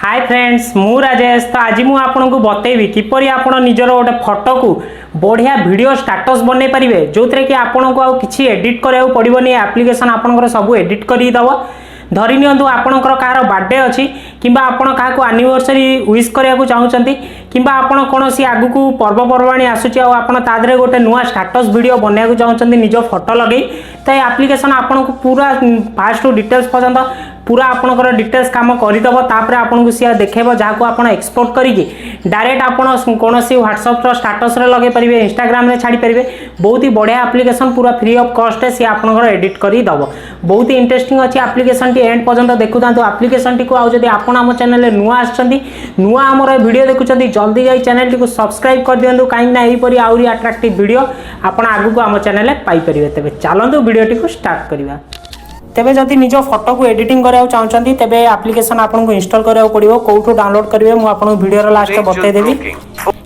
Hi friends मु राजेश। तो आज मुझे आपको बतेबी किपरि आप निजर गोटे फोटो को बढ़िया वीडियो स्टेटस बनई पारे जो थे कि आपको किसी एडिट करा पड़ोनी एप्लिकेशन आपंकर सब एडिट करदेव। धरी नियंतु आपणकर कहार बर्थडे अच्छी कि आपण क्या एनिवर्सरी विश करने चाहते कि आपण कौन सी आगु को पर्वपर्वाणी आसूची आदि गोटे नुआ स्टेटस वीडियो बनवाक चाहते निज फोटो लगे तो ये एप्लिकेशन आपन को पूरा फास्ट टू डिटेल्स पर्यंत पूरा आपंकर डिटेल्स काम करदेव। तापर आपको सी देखेब जहाँ आप एक्सपोर्ट करके डायरेक्ट आपड़ कौन सी व्हाट्सएप स्टेटस लगे पारे इंस्टाग्राम छाड़ी पारे। बहुत ही बढ़िया एप्लिकेशन पूरा फ्री ऑफ कॉस्ट सी आपंकर एडिट करदेव। बहुत ही इंटरेस्टिंग अच्छी एप्लिकेशन टी एंड पर्यंत देखु था एप्लिकेशन टी को आदि आप चैनल नुआ आसुआ आमर वीडियो देखुं जल्दी जाई चैनल टी को सब्सक्राइब कर दिंतु कहीं यहीपरि आउरी अट्राक्टिव वीडियो आप आगू को आम चैनल पाइपर। तेज चलतु वीडियो टी को स्टार्ट करवा। तेबे जदि निज फोटो को एडिटिंग करा चाहते तेबे एप्लिकेशन आपको इंस्टॉल करा पड़ो कौटू डाउनलोड करेंगे मुझे वीडियो लास्ट बतईदेवी।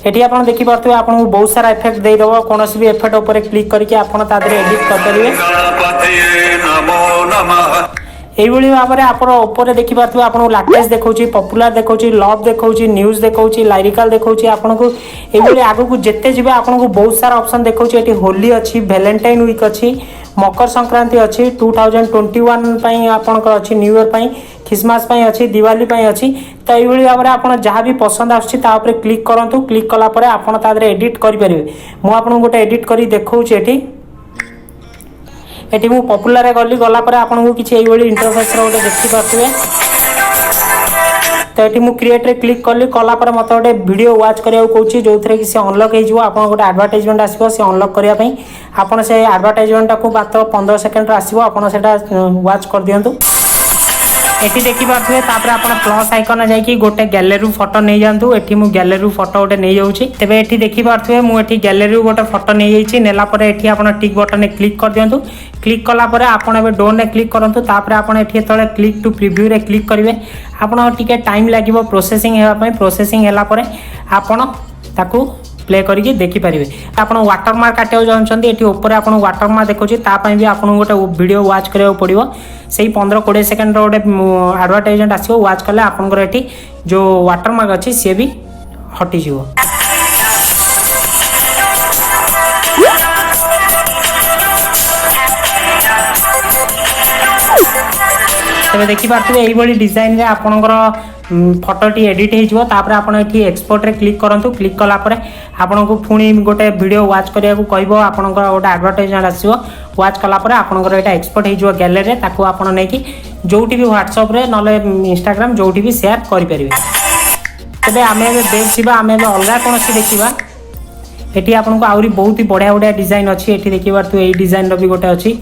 ये आप देखिपे आपको बहुत सारा इफेक्ट देदेव कौन भी इफेक्ट उपर क्लिक करके एडिट करेंगे। यही भाव में आप देखिपे आपको लाटेस्ट देखा पपुलर देखा लव देखा न्यूज देखा लाइरिकल देखा आपको ये आगू को जिते जी आपको बहुत सारा ऑप्शन देखा ये होली अच्छी वैलेंटाइन वीक अच्छी मकर संक्रांति अच्छी 2021 आपंकर अच्छी न्यू ईयर क्रिसमस अच्छी दिवाली अच्छी। तो ये भाव में आप जहाँ भी पसंद आसपर क्लिक करूँ क्लिक कलापर आप एडिट करेंगे। मुझे गोटे एडिट कर देखा ये मु पपुलर गली गलापर आपको किसी इंटरफेस गोटे देखिपे। तो ये मुझे क्रिएट रे क्लिक कली कलापर मत गोटे वीडियो वाच करा कौच जो थे कि अनलक हो आप गोटे एडवर्टाइजमेंट आसो सी अनलक करने आप से एडवर्टाइजमेंट को मात्र 15 सेकेंड आसो आप वाच कर दिंतु। ये देखिपे आप प्लस आइकन जाकि गोटे गैलरी फोटो नहीं जातु ये मुझे गैलरी फोटो गोटे नहीं जाऊँगी। तेज ये देखिपे मुझे गैलरी गोटे फोटो नहीं जाइए नेलापर ये आप टिक बटन क्लिक कर दिंतु। क्लिक कलापर आपड़ डोन में क्लिक करूँ तापर आपड़ क्लिक टू प्रिव्यू रे क्लिक करेंगे आपड़ टे टाइम लगे प्रोसेसिंग होगापी प्रोसेसिंग होगापर आपड़ ताकू प्ले करके देखिपारे। आप वाटरमार्क काटा चाहते ये ऊपर आप वाटरमार्क देखा भी आपको गोटे वीडियो वाच करा पड़ो से 15-20 सेकेंड गोटे एडवर्टाइजमेंट आसो वाच कले आपंकर ये जो वाटरमार्क अच्छी सी भी हटिज। तेज देखिपे यही डिजाइन रे आपंकर फोटोटी एडिट हो आप एक्सपोर्ट रे क्लिक करूँ क्लिक कलापर आपन को पुणी गोटे वीडियो वाच करा कह आपंकर गोटे एडवर्टाइजमेंट आसो वाच कलापर आपंकर यहाँ एक्सपोर्ट हो गैलरी ताकू आप नहीं जो भी व्हाट्सएप रे ना इंस्टाग्राम जो भी शेयर करेंगे। तेज आम देखा आम अलग कौन देखा ये आपको आहरी बहुत ही बढ़िया बढ़िया डिजाइन अच्छी ये देखिए यही डिजाइन भी गोटे अच्छी।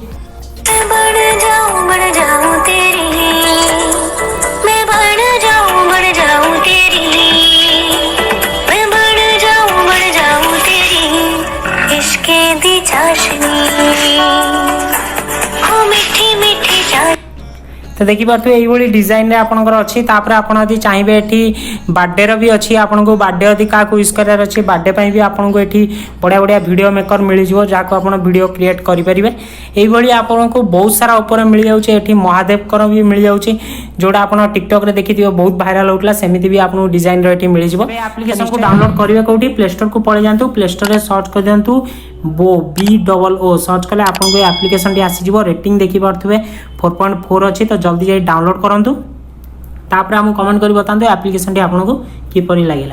तो देखिपे यही डिजाइन आपंकर अच्छी आप चाहिए ये बर्थडे भी अच्छी आपको बर्थडे यदि क्या यूज करार अच्छी बर्थडे भी आपको ये बढ़िया बढ़िया वीडियो मेकर मिल जहाँ आप वीडियो क्रिएट करेंगे। यही आपको बहुत सारा ऊपर मिल जाए महादेव कर भी मिल जाऊँगी जोड़ा आप टिकटॉक रे देखी बहुत भाइराल होता सेमती भी आपको डिजाइन रे मिल जाए। एप्लिकेशन को डाउनलोड करेंगे कौटी प्ले स्टोर को पड़े जातु प्ले स्टोर सर्च कर दिंतु BOO सर्च कले आपको एप्लिकेशन टी आसीज। रेटिंग देखिपे 4.4 अच्छी तो जल्दी जाई डाउनलोड करूँ तापर आम कमेंट कर बताते एप्लिकेशन टी आपको किपरि लागला।